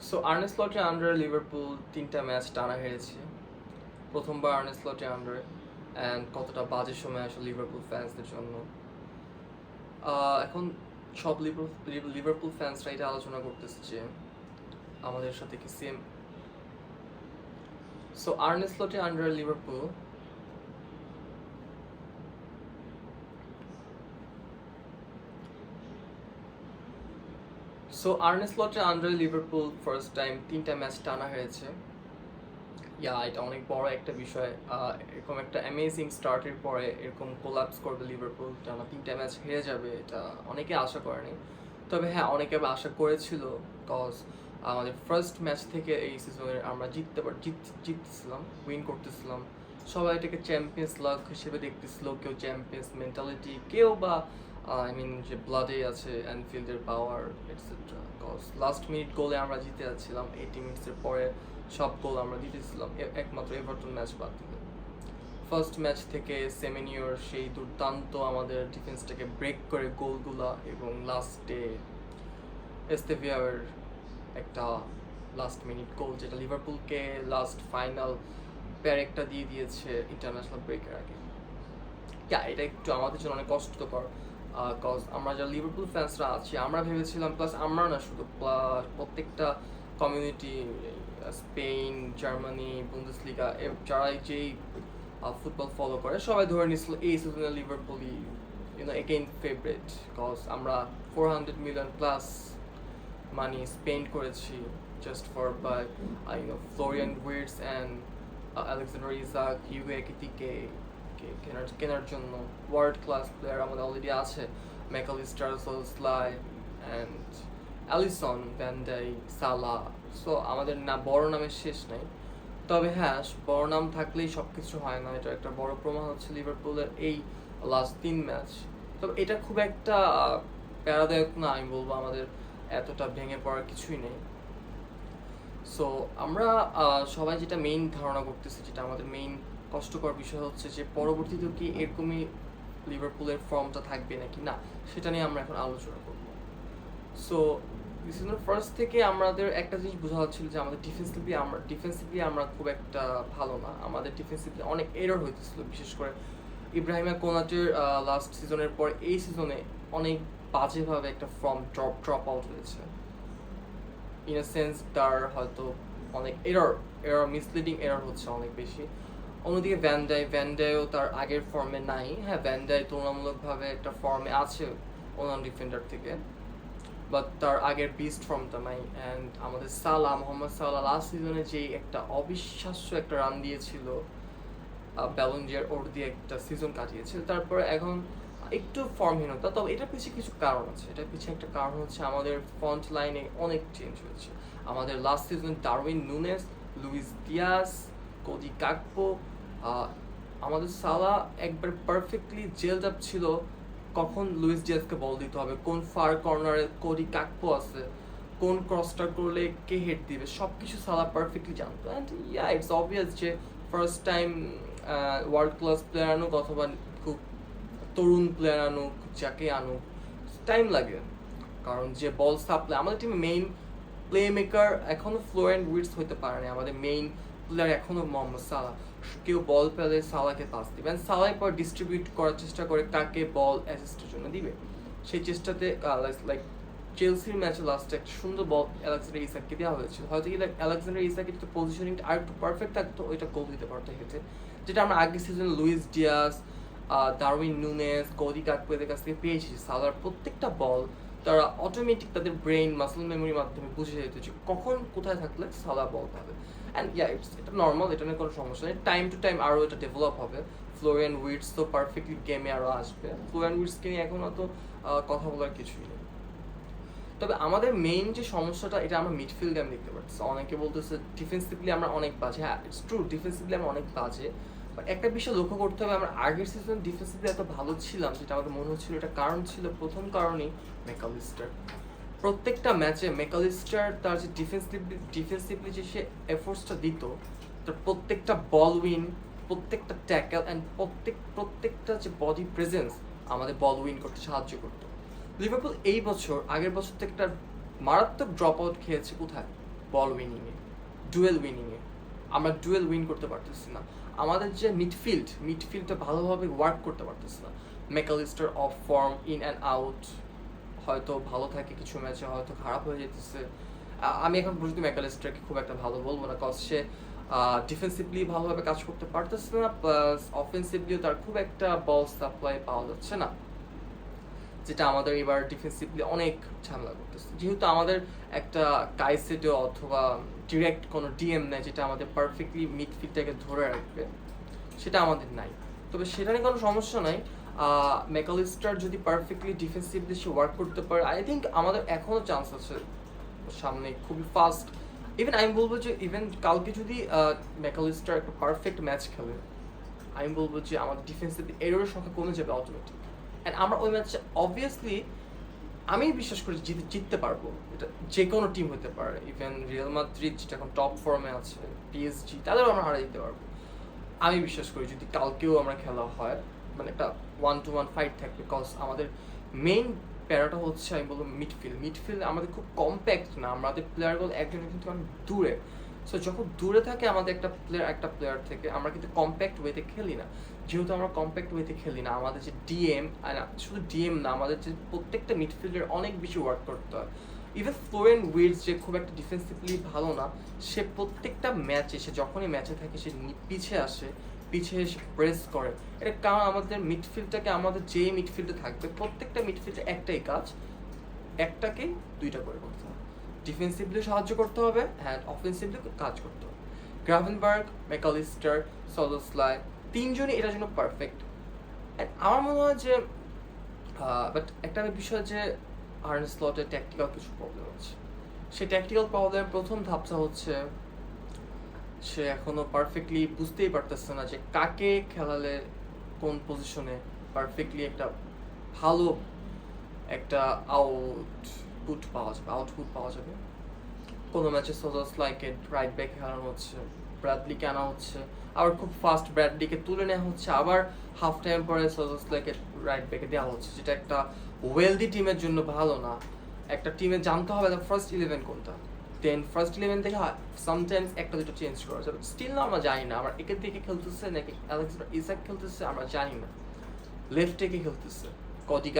So আর্নে স্লটের আন্ডারে Liverpool 3টা ম্যাচ টানা হেরেছে। প্রথমবার আর্নে স্লটের আন্ডারে, অ্যান্ড কতটা বাজে সময় আসলে লিভারপুল ফ্যান্সদের জন্য। এখন সব লিভারপুল ফ্যান্সরা এটা আলোচনা করতেছে যে আমাদের সাথে কি সেম। সো আর্নে স্লটের আন্ডারে লিভারপুল লিভারপুল ফার্স্ট টাইম 3টা ম্যাচ টানা হেরেছে। এটা অনেক বড় একটা বিষয়। এরকম একটা অ্যামেজিং স্টার্টের পরে এরকম কোলাপস করবে লিভারপুল, টানা 3টা ম্যাচ হেরে যাবে, এটা অনেকে আশা করেনি। তবে হ্যাঁ, অনেকে আশা করেছিল, কজ আমাদের ফার্স্ট ম্যাচ থেকে এই সিজনের আমরা জিততেছিলাম, উইন করতেছিলাম। সবাই এটাকে চ্যাম্পিয়ন্স লাক হিসেবে দেখতেছিল, কেউ চ্যাম্পিয়ন্স মেন্টালিটি, কেউ বা যে ব্লাডে আছে অ্যানফিল্ডের পাওয়ার এটসেট্রা। কজ লাস্ট মিনিট গোলে আমরা জিতে যাচ্ছিলাম, 80 মিনিটসের পরে সব গোল আমরা জিতেছিলাম একমাত্র এভারটন ম্যাচ বাদ দিলে। ফার্স্ট ম্যাচ থেকে সেমেনিওর সেই দুর্দান্ত আমাদের ডিফেন্সটাকে ব্রেক করে গোলগুলা, এবং লাস্টে এস্তেভিয়ার একটা লাস্ট মিনিট গোল, যেটা লিভারপুলকে লাস্ট ফাইনাল প্যারেকটা দিয়ে দিয়েছে ইন্টারন্যাশনাল ব্রেকের আগে। এটা একটু আমাদের জন্য অনেক কষ্টকর, কজ আমরা যারা লিভারপুল ফ্যান্সরা আছি, আমরা ভেবেছিলাম, প্লাস আমরা না শুধু, প্রত্যেকটা কমিউনিটি, স্পেন, জার্মানি, বুন্দেসলিগা, যারা যেই ফুটবল ফলো করে, সবাই ধরে নিয়েছিল এই সিজনে লিভারপুলই এগেইন ফেভারিট। কজ আমরা 400 মিলিয়ন প্লাস মানি স্পেন্ড করেছি just for buy Florian Wirtz and Alexander Isak, Hugo Ekitike কেনার জন্য। ওয়ার্ল্ড ক্লাস প্লেয়ার আমাদের অলরেডি আছে, Mac Allister, Szoboszlai and Alisson, Van Dijk, Salah. So আমাদের না বড় নামের শেষ নেই। তবে হ্যাঁ, বড় নাম থাকলেই সব কিছু হয় না, এটা একটা বড় প্রমাণ হচ্ছে লিভারপুলের এই লাস্ট 3 ম্যাচ। তবে এটা খুব একটা প্যারাদায়ক না, আমি বলবো আমাদের এতটা ভেঙে পড়ার কিছুই নেই। সো আমরা সবাই যেটা মেইন ধারণা করতেছি, যেটা আমাদের মেইন কষ্টকর বিষয় হচ্ছে যে পরবর্তীতেও কি এরকমই লিভারপুলের ফর্মটা থাকবে নাকি না, সেটা নিয়ে আমরা এখন আলোচনা করব। সো সিজনের ফার্স্ট থেকে আমাদের একটা জিনিস বোঝা যাচ্ছিল যে আমাদের ডিফেন্সিভলি আমরা খুব একটা ভালো না। আমাদের ডিফেন্সিভলি অনেক এরর হইতেছিল, বিশেষ করে ইব্রাহিমা কোনাটের লাস্ট সিজনের পর এই সিজনে অনেক বাজেভাবে একটা ফর্ম ড্রপ আউট হয়েছে। ইন আ সেন্স তার হয়তো অনেক মিসলিডিং এরর হচ্ছে অনেক বেশি। অন্যদিকে ভ্যান্ডাইও তার আগের ফর্মে নাই। হ্যাঁ, ভ্যান্ডাই তুলনামূলকভাবে একটা ফর্মে আছে অন্যান্য ডিফেন্ডার থেকে, বাট তার আগের বিস্ট ফর্মটা নাই। অ্যান্ড আমাদের মোহাম্মদ সালাহ লাস্ট সিজনে যেই একটা অবিশ্বাস্য একটা রান দিয়েছিল, ব্যালন্ডিয়ার ওর দিয়ে একটা সিজন কাটিয়েছিল, তারপরে এখন একটু ফর্মহীনতা। তবে এটার পিছিয়ে কিছু কারণ আছে। এটার পিছিয়ে একটা কারণ হচ্ছে আমাদের ফ্রন্ট লাইনে অনেক চেঞ্জ হয়েছে। আমাদের last season Darwin Nunez, Luis Diaz, Cody Gakpo, আমাদের সালা একবার পারফেক্টলি জেলড আপ ছিল কখন লুইস দিয়াসকে বল দিতে হবে, কোন ফার কর্নারে কোডি কাকপো আছে, কোন ক্রসটা করলে কে হেড দিবে, সব কিছু সালা পারফেক্টলি জানতো। অ্যান্ড ইটস অবভিয়াস যে first time world class player আনুক অথবা খুব তরুণ প্লেয়ার আনুক, যাকে আনুক, টাইম লাগে। কারণ যে বল সাপ্লাই, আমাদের টিমে মেইন প্লে মেকার এখনও ফ্লোরেন্ট উইটস হতে পারেনি। আমাদের মেইন প্লেয়ার এখনও মোহাম্মদ সালাহ। কেউ বল পেলে সালাহকে পাস দিবে, সালাহ পর ডিস্ট্রিবিউট করার চেষ্টা করে কাকে বল অ্যাসিস্টের জন্য দিবে। সেই চেষ্টাতে লাইক চেলসির ম্যাচে লাস্টে একটা সুন্দর বল অ্যালেকজান্ডার ইসাককে দেওয়া হয়েছিল। হয়তো কি অ্যালেকজান্ডার ইসাকের যদি পজিশনিংটা আর একটু পারফেক্ট থাকতো, ওইটা গোল দিতে পারতো হেঁটে, যেটা আমরা আগের সিজনে Luis Diaz, Darwin Nunez, Cody কাকপোদের কাছ থেকে পেয়েছি। সালার প্রত্যেকটা বল তারা অটোমেটিক তাদের ব্রেইন মাসল মেমোরির মাধ্যমে বুঝে যেত যে কখন কোথায় থাকলে সালা বল পাবে। অ্যান্ড এটা নর্মাল, এটা নিয়ে কোনো সমস্যা নেই। টাইম টু টাইম আরও এটা ডেভেলপ হবে। ফ্লোরিয়ান উইটস তো পারফেক্টলি গেমে আরও আসবে। ফ্লোরিয়ান উইটসকে নিয়ে এখন অত কথা বলার কিছুই নেই। তবে আমাদের মেইন যে সমস্যাটা, এটা আমরা মিডফিল্ডে আমি দেখতে পাচ্ছি। অনেকে বলতেছে ডিফেন্সিভলি আমরা অনেক বাজে। হ্যাঁ, ইটস ট্রু, ডিফেন্সিভলি আমরা অনেক বাজে। বাট একটা বিষয় লক্ষ্য করতে হবে, আমরা আগের সিজন ডিফেন্সিভলি এত ভালো ছিলাম, যেটা আমাদের মনে হচ্ছিল, এটা কারণ ছিল, প্রথম কারণই ম্যাকালিস্টার। প্রত্যেকটা ম্যাচে ম্যাকালিস্টার তার যে ডিফেন্সিভলি যে সে এফোর্টসটা দিত, তার প্রত্যেকটা বল উইন, প্রত্যেকটা ট্যাকেল অ্যান্ড প্রত্যেকটা যে বডি প্রেজেন্স আমাদের বল উইন করতে সাহায্য করতো। লিভারপুল এই বছর আগের বছর থেকে একটা মারাত্মক ড্রপ আউট খেয়েছে কোথায়? বল উইনিংয়ে, ডুয়েল উইনিংয়ে। আমরা ডুয়েল উইন করতে পারতেছি না। আমাদের যে মিডফিল্ডটা ভালোভাবে ওয়ার্ক করতে পারতেছে না। Mac Allister of form, in and out, হয়তো ভালো থাকে কিছু ম্যাচে, হয়তো খারাপ হয়ে যেতেছে। আমি এখন পর্যন্ত ম্যাকালিস্টারকে খুব একটা ভালো বলবো না, কজ সে ডিফেন্সিভলি ভালোভাবে কাজ করতে পারতেছে না, প্লাস অফেন্সিভলিও তার খুব একটা বল সাপ্লাই পাওয়া যাচ্ছে না, যেটা আমাদের এবার ডিফেন্সিভলি অনেক ঝামেলা করতেছে। যেহেতু আমাদের একটা কাইসেডো অথবা ডিরেক্ট কোনো ডিএম নেই যেটা আমাদের পারফেক্টলি মিডফিল্ডটাকে ধরে রাখবে, সেটা আমাদের নাই। তবে সেটা নিয়ে কোনো সমস্যা নাই। ম্যাকালিস্টার যদি পারফেক্টলি ডিফেন্সিভলি সে ওয়ার্ক করতে পারে, আই থিঙ্ক আমাদের এখনও চান্স আছে সামনে খুবই ফাস্ট। ইভেন আমি বলবো যে ইভেন কালকে যদি ম্যাকালিস্টার একটা পারফেক্ট ম্যাচ খেলে, আমি বলবো যে আমাদের ডিফেন্সিভ এররের সংখ্যা কমে যাবে অটোমেটিক। অ্যান্ড আমরা ওই ম্যাচে অবভিয়াসলি আমি বিশ্বাস করি জিততে পারবো। এটা যে কোনো টিম হতে পারে, ইভেন রিয়াল মাদ্রিদ যেটা এখন টপ ফর্মে আছে, পিএসজি, তাদেরও আমরা হারিয়ে দিতে পারবো। আমি বিশ্বাস করি যদি কালকেও আমরা খেলা হয়, মানে একটা 1-to-1 ফাইট থাকবে। বিকজ আমাদের মেইন প্যারাটা হচ্ছে আমি বলবো মিডফিল্ড আমাদের খুব কম্প্যাক্ট না, আমাদের প্লেয়ারগুলো একজন কিন্তু অনেক দূরে। সো যখন দূরে থাকে আমাদের একটা প্লেয়ার থেকে, আমরা কিন্তু কম্প্যাক্ট ওয়েতে খেলি না। যেহেতু আমরা কম্প্যাক্ট ওয়েতে খেলি না, আমাদের যে ডিএম, শুধু ডিএম না, আমাদের যে প্রত্যেকটা মিডফিল্ডের অনেক বেশি ওয়ার্ক করতে হয়। ইভেন ফ্লোরেন উইটস যে খুব একটা ডিফেন্সিভলি ভালো না, সে প্রত্যেকটা ম্যাচে, সে যখনই ম্যাচে থাকে সে পিছিয়ে এসে প্রেস করে। এটা কারণ আমাদের মিডফিল্ডটাকে, আমাদের যে মিডফিল্ডে থাকবে প্রত্যেকটা মিডফিল্ডে একটাই কাজ, একটাকেই দুইটা করে করতে হবে। ডিফেন্সিভলি সাহায্য করতে হবে, হ্যাঁ অফেন্সিভলি কাজ করতে হবে। গ্রাভেনবার্গ, ম্যাকালিস্টার, সলোসলাই, তিনজনই এটার জন্য পারফেক্ট। আমার মনে হয় যে বাট একটা বিষয় যে আর্নে স্লটের ট্যাকটিক্যাল কিছু প্রবলেম আছে। সেই ট্যাকটিক্যাল প্রবলেমের প্রথম ধাপটা হচ্ছে সে এখনো পারফেক্টলি বুঝতেই পারতেছে না যে কাকে খেলালে কোন পজিশনে পারফেক্টলি একটা ভালো একটা আউটপুট পাওয়া যাবে। কোনো ম্যাচে সোজাসলাইকে রাইট ব্যাকে খেলানো হচ্ছে, ব্র্যাডলিকে আনা হচ্ছে, আবার খুব ফাস্ট ব্র্যাডলিকে তুলে নেওয়া হচ্ছে, আবার হাফ টাইম পরে সোজাসলাইকে রাইট ব্যাকে দেওয়া হচ্ছে, যেটা একটা ওয়েলদি টিমের জন্য ভালো না। একটা টিমে জানতে হবে ফার্স্ট 11 কোনটা, দেন ফার্স্ট 11 থেকে সামটাইমস একটা দুটো চেঞ্জ করা যাবে। স্টিল না আমরা জানি না আমরা একে থেকে খেলতেছে নাকি আলেক্সান্ডার ইসাক খেলতেছে, আমরা জানি না লেফট থেকে খেলতেছে কডি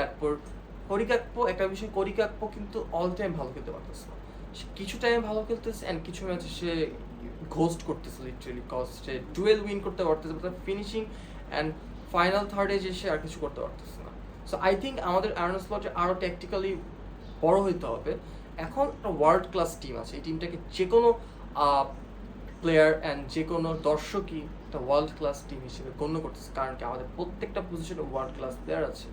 গাকপো। একটা বিষয়, কডি গাকপো কিন্তু অল টাইম ভালো খেলতে পারতেছে না। সে কিছু টাইম ভালো খেলতেছে অ্যান্ড কিছু ম্যাচে সে ঘোস্ট করতেছে লিটারেলি, কজ সে ডুয়েল উইন করতে পারতেছে, বাট ফিনিশিং অ্যান্ড ফাইনাল থার্ডে যে সে আর কিছু করতে পারতেছে না। সো আই থিঙ্ক আমাদের আর্নে স্লটে আরও ট্যাকটিক্যালি বড় হইতে হবে। এখন একটা ওয়ার্ল্ড ক্লাস টিম আছে, এই টিমটাকে যে কোনো প্লেয়ার অ্যান্ড যে কোনো দর্শকই একটা ওয়ার্ল্ড ক্লাস টিম হিসেবে গণ্য করতেছে, কারণ কি আমাদের প্রত্যেকটা পজিশনে ওয়ার্ল্ড ক্লাস প্লেয়ার আছে।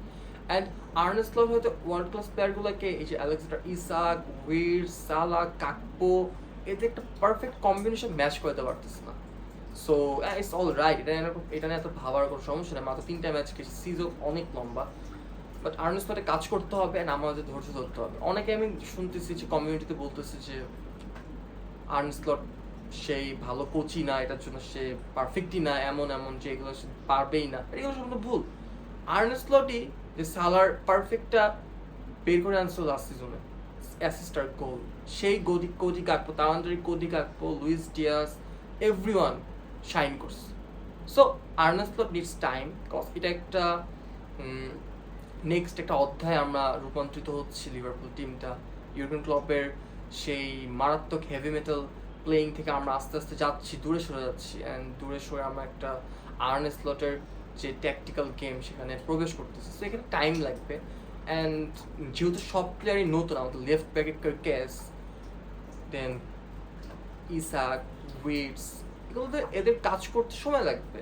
অ্যান্ড আর্নে স্লট হয়তো ওয়ার্ল্ড ক্লাস প্লেয়ারগুলোকে, এই যে আলেক্সান্ডার ইসাক, উইটস, সালা, কাকপো, এতে একটা পারফেক্ট কম্বিনেশন ম্যাচ করতে পারতেছে না। সো ইটস অল রাইট, এটা নিয়ে এত ভাবার কোনো সমস্যা নেই। মাত্র 3টা ম্যাচ খেয়েছি, সিজন অনেক লম্বা, বাট আর্নে স্লটে কাজ করতে হবে অ্যান্ড আমাদের ধৈর্য ধরতে হবে। অনেকে আমি শুনতেছি যে কমিউনিটিতে বলতেছে যে আর্নে স্লট সেই ভালো কোচই না, এটার জন্য সে পারফেক্টই না, এমন যে এগুলো সে পারবেই না, এগুলো সম্পূর্ণ ভুল। আর্নে স্লটই যে সালার পারফেক্টটা বের করে আনছিল লাস্ট সিজনে, অ্যাসিস্টার গোল, সেই কোডি গাকপো, তাড়াতাড়ি Cody Gakpo, Luis Diaz, everyone shine করছে। So Arne Slot needs time, cause এটা একটা নেক্সট একটা অধ্যায় আমরা রূপান্তরিত হচ্ছে লিভারপুল টিমটা। ইউর্গেন ক্লপের সেই মারাত্মক হেভি মেটাল প্লেয়িং থেকে আমরা আস্তে আস্তে যাচ্ছি, দূরে সরে যাচ্ছি, অ্যান্ড দূরে সরে আমরা একটা আর্নে স্লটের যে ট্যাকটিক্যাল গেম সেখানে প্রবেশ করতেছে। সো এখানে টাইম লাগবে। অ্যান্ড যেহেতু সব প্লেয়ারই নতুন, আমাদের লেফট ব্যাকে কার্কেস, দেন ইসাক, উইটস, এগুলোতে এদের কাজ করতে সময় লাগবে।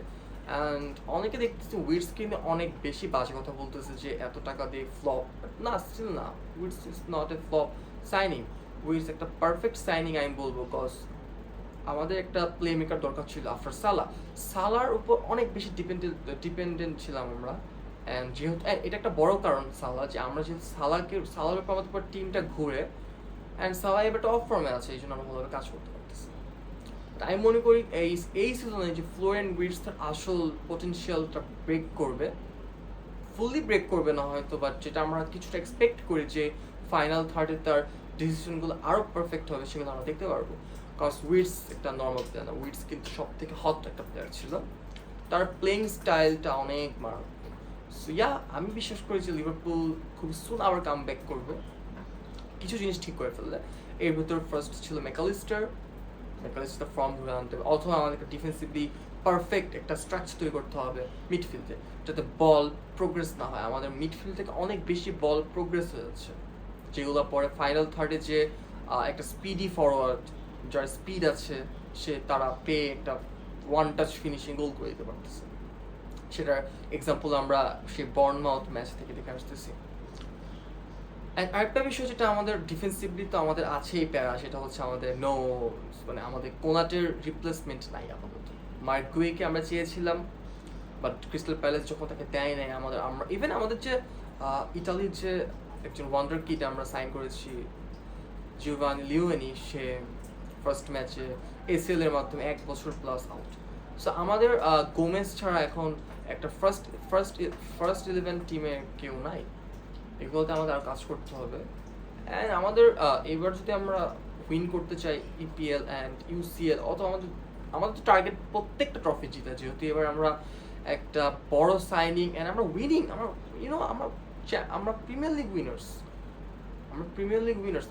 অ্যান্ড অনেকে দেখতেছি উইটস কিনে অনেক বেশি বাজে কথা বলতেছে যে এত টাকা দিয়ে ফ্লপ, না স্টিল না, wits is not a flop signing. Wits একটা পারফেক্ট সাইনিং আমি বলবো, কজ আমাদের একটা প্লে মেকার দরকার ছিল আফটার সালার উপর অনেক বেশি ডিপেন্ডেন্ট ছিলাম আমরা। অ্যান্ড যেহেতু এটা একটা বড় কারণ সালা, যে আমরা যেহেতু সালার উপর আমাদের টিমটা ঘুরে, অ্যান্ড সালা এবার অফ ফর্মে আছে, এই জন্য আমরা ভালোভাবে কাজ করতে পারতেছি। আমি মনে করি এই সিজনে যে ফ্লোরেন উইটস তার আসল পটেনশিয়ালটা ব্রেক করবে, ফুললি ব্রেক করবে না হয়তো, বাট যেটা আমরা কিছুটা এক্সপেক্ট করি যে ফাইনাল থার্ডে তার ডিসিশনগুলো আরও পারফেক্ট হবে সেগুলো আমরা দেখতে পারবো। কজ উইটস একটা নর্মাল প্লেয়ার না, উইটস কিন্তু সব থেকে হট একটা প্লেয়ার ছিল, তার প্লেইং স্টাইলটা অনেক মারাত্মক। সো ইয়া, আমি বিশ্বাস করি যে লিভারপুল খুব সুন আবার কাম ব্যাক করবে কিছু জিনিস ঠিক করে ফেললে। এর ভিতর ফার্স্ট ছিল ম্যাকালিস্টার ফর্ম ধরে আনতে হবে, অথবা আমাদেরকে ডিফেন্সিভলি পারফেক্ট একটা স্ট্রাকচার তৈরি করতে হবে মিডফিল্ডে, যাতে বল প্রোগ্রেস না হয়। আমাদের মিডফিল্ড থেকে অনেক বেশি বল প্রোগ্রেস হয়ে যাচ্ছে, যেগুলো পরে ফাইনাল থার্ডে যে একটা স্পিডি ফরওয়ার্ড যার স্পিড আছে সে তারা পেয়ে একটা ওয়ান টাচ ফিনিশিং গোল করে দিতে পারতেছে। সেটার এক্সাম্পল আমরা সেই বর্নমাউথ ম্যাচ থেকে দেখে আসতেছি। আরেকটা বিষয় যেটা আমাদের ডিফেন্সিভলি তো আমাদের আছেই প্যারা, সেটা হচ্ছে আমাদের মানে আমাদের কোনাটের রিপ্লেসমেন্ট নাই আপাতত। মার্গুয়েকে আমরা চেয়েছিলাম, বাট ক্রিস্টাল প্যালেস যখন তাকে দেয় নাই, আমরা ইভেন আমাদের যে ইতালির যে একজন ওয়ান্ডার কিড আমরা সাইন করেছি জিওভানি লিওনি, সে ফার্স্ট ম্যাচে এসিএল এর মাধ্যমে 1 বছর প্লাস আউট। সো আমাদের গোমেজ ছাড়া এখন একটা ফার্স্ট 11 টিমে কেউ নাই। এগুলোতে আমাদের আর কাজ করতে হবে। অ্যান্ড আমাদের এবার যদি আমরা উইন করতে চাই ইপিএল অ্যান্ড ইউসিএল, অথবা আমাদের তো টার্গেট প্রত্যেকটা ট্রফি জিতা, যেহেতু এবার আমরা একটা বড় সাইনিং অ্যান্ড আমরা উইনিং, আমরা premier league winners,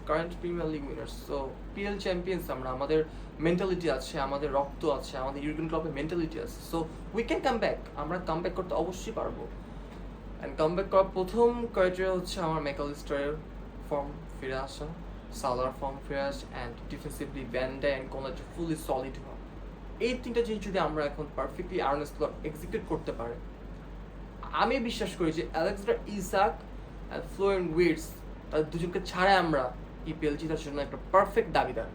current premier league winners. So PL champions আমরা, আমাদের মেন্টালিটি আছে, আমাদের রক্ত আছে, আমাদের ইউরোপিয়ান ক্লাবের মেন্টালিটি আছে। So we can come back, আমরা কাম ব্যাক করতে অবশ্যই পারবো। অ্যান্ড কামব্যাক করার প্রথম ক্রাইটেরিয়া হচ্ছে আমার ম্যাকালিস্টারের ফর্ম ফিরে আসা, সালার ফর্ম ফিরে আসা, অ্যান্ড ডিফেন্সিভলি ভ্যান্ডা অ্যান্ড কোনাটে ফুলি সলিড হওয়া। এই তিনটা জিনিস যদি আমরা এখন পারফেক্টলি আর্নে স্লট এক্সিকিউট করতে পারে, আমি বিশ্বাস করি যে Alexander Isak and Florian Wirtz, তাদের দুজনকে ছাড়াই আমরা ইপিএল জেতার জন্য একটা পারফেক্ট দাবিদার।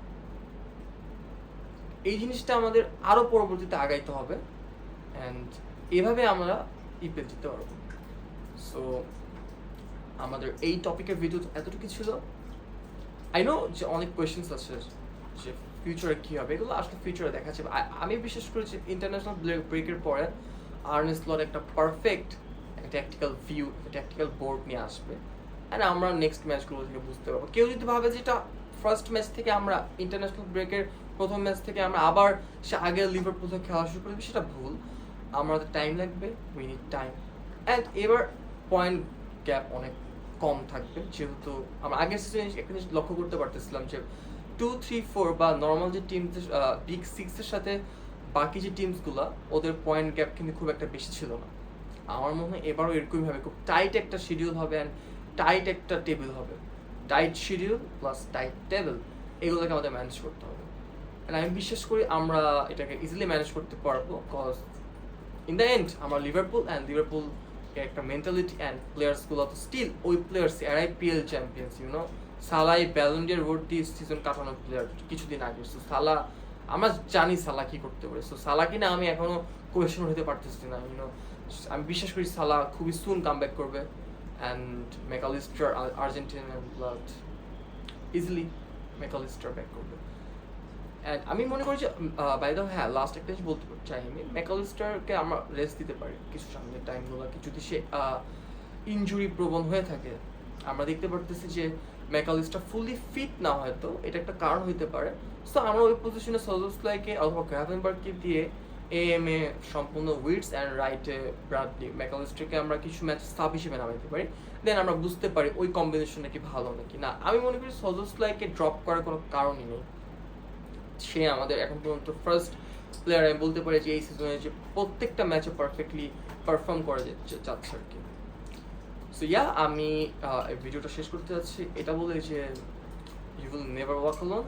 এই জিনিসটা আমাদের আরও পরবর্তীতে আগাইতে হবে, অ্যান্ড এভাবে আমরা ইপিএল জিততে পারবো। সো আমাদের এই টপিকের ভিডিও এতটুকু ছিল। আই নো যে অনেক কোয়েশ্চেন্স আছে যে ফিউচারে কী হবে, এগুলো আসলে ফিউচারে দেখা যাবে। আমি বিশ্বাস করি যে ইন্টারন্যাশনাল ব্রেকের পরে আর্নে স্লট একটা পারফেক্ট একটা ট্যাকটিক্যাল ভিউ, ট্যাকটিক্যাল বোর্ড নিয়ে আসবে, অ্যান্ড আমরা নেক্সট ম্যাচগুলো থেকে বুঝতে পারবো। কেউ যদি ভাবে যে এটা ফার্স্ট ম্যাচ থেকে আমরা ইন্টারন্যাশনাল ব্রেকের প্রথম ম্যাচ থেকে আমরা আবার সে আগের লিভারপুল থেকে খেলা শুরু করবি, সেটা ভুল। আমাদের টাইম লাগবে, উই নিড টাইম। অ্যান্ড এবার পয়েন্ট গ্যাপ অনেক কম থাকবে, যেহেতু আমরা আগের সিজনে একটা জিনিস লক্ষ্য করতে পারতেছিলাম যে 2, 3, 4 বা নর্মাল যে টিম বিগ সিক্সের সাথে বাকি যে টিমসগুলো, ওদের পয়েন্ট গ্যাপ কিন্তু খুব একটা বেশি ছিল না। আমার মনে হয় এবারও এরকমই হবে, খুব টাইট একটা শিডিউল হবে অ্যান্ড টাইট একটা টেবিল হবে। Tight schedule plus tight table, এগুলোকে আমাদের ম্যানেজ করতে হবে। অ্যান্ড আমি বিশ্বাস করি আমরা এটাকে ইজিলি ম্যানেজ করতে পারবো, কজ ইন দ্য এন্ড আমরা লিভারপুল একটা মেন্টালিটি অ্যান্ড প্লেয়ার্সগুলো তো স্টিল ওই প্লেয়ার্স এরাই পিএল চ্যাম্পিয়ন্স। সালাই ব্যালন ডি'র ভর্তি সিজন কাটানো প্লেয়ার কিছুদিন আগে। সো সালা, আমরা জানি সালা কি করতে পারে। সো সালা কিনা আমি এখনো কোয়েশ্চন হতে পারতেছি না। আমি বিশ্বাস করি সালা খুবই সুন কাম ব্যাক করবে, and Mac Allister Argentinian blood, easily Mac Allister back করবে। অ্যান্ড আমি মনে করি যে বাই দ্য হ্যাঁ, লাস্ট একটা জিনিস বলতে চাই, আমি ম্যাকালিস্টারকে আমরা রেস্ট দিতে পারি কিছু সামনের টাইমগুলোকে, যদি সে ইনজুরি প্রবণ হয়ে থাকে। আমরা দেখতে পারতেছি যে ম্যাকালিস্টার ফুলি ফিট না, হয়তো এটা একটা কারণ হইতে পারে। সো আমরা ওই পজিশনে সজোসলাইকে অথবা গ্রাভেনবার্গকে দিয়ে এএমএ সম্পূর্ণ উইটস অ্যান্ড রাইটে ব্রাডলি, ম্যাকালিস্টারকে আমরা কিছু ম্যাচ সাব হিসেবে নামাইতে পারি। দেন আমরা বুঝতে পারি ওই কম্বিনেশনটা কি ভালো নাকি না। আমি মনে করি সজোসলাইকে ড্রপ করার কোনো কারণই নেই। সে আমাদের এখন পর্যন্ত ফার্স্ট প্লেয়ার, আমি বলতে পারি যে এই সিজনে যে প্রত্যেকটা ম্যাচে পারফেক্টলি পারফর্ম করে যাচ্ছে আর কি। সো ইয়া, আমি ভিডিওটা শেষ করতে যাচ্ছি এটা বলে যে you will never walk alone,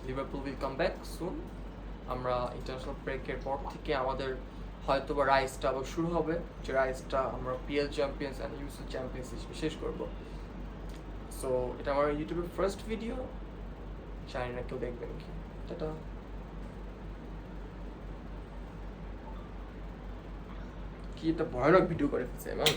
Liverpool will come back soon. আমরা ইন্টারন্যাশনাল ব্রেকের পর থেকে আমাদের হয়তো বা রাইজটা আবার শুরু হবে, যে রাইজটা আমরা PL champions and UCL champions হিসেবে শেষ করবো। সো এটা আমার ইউটিউবের ফার্স্ট ভিডিও, জানি না কেউ দেখবেন কি। টাটা। কি একটা ভয়ানক ভিডিও করে ফেলছে এমন।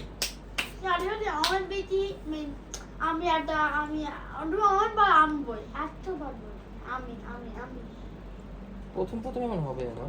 প্রথম এমন হবে না।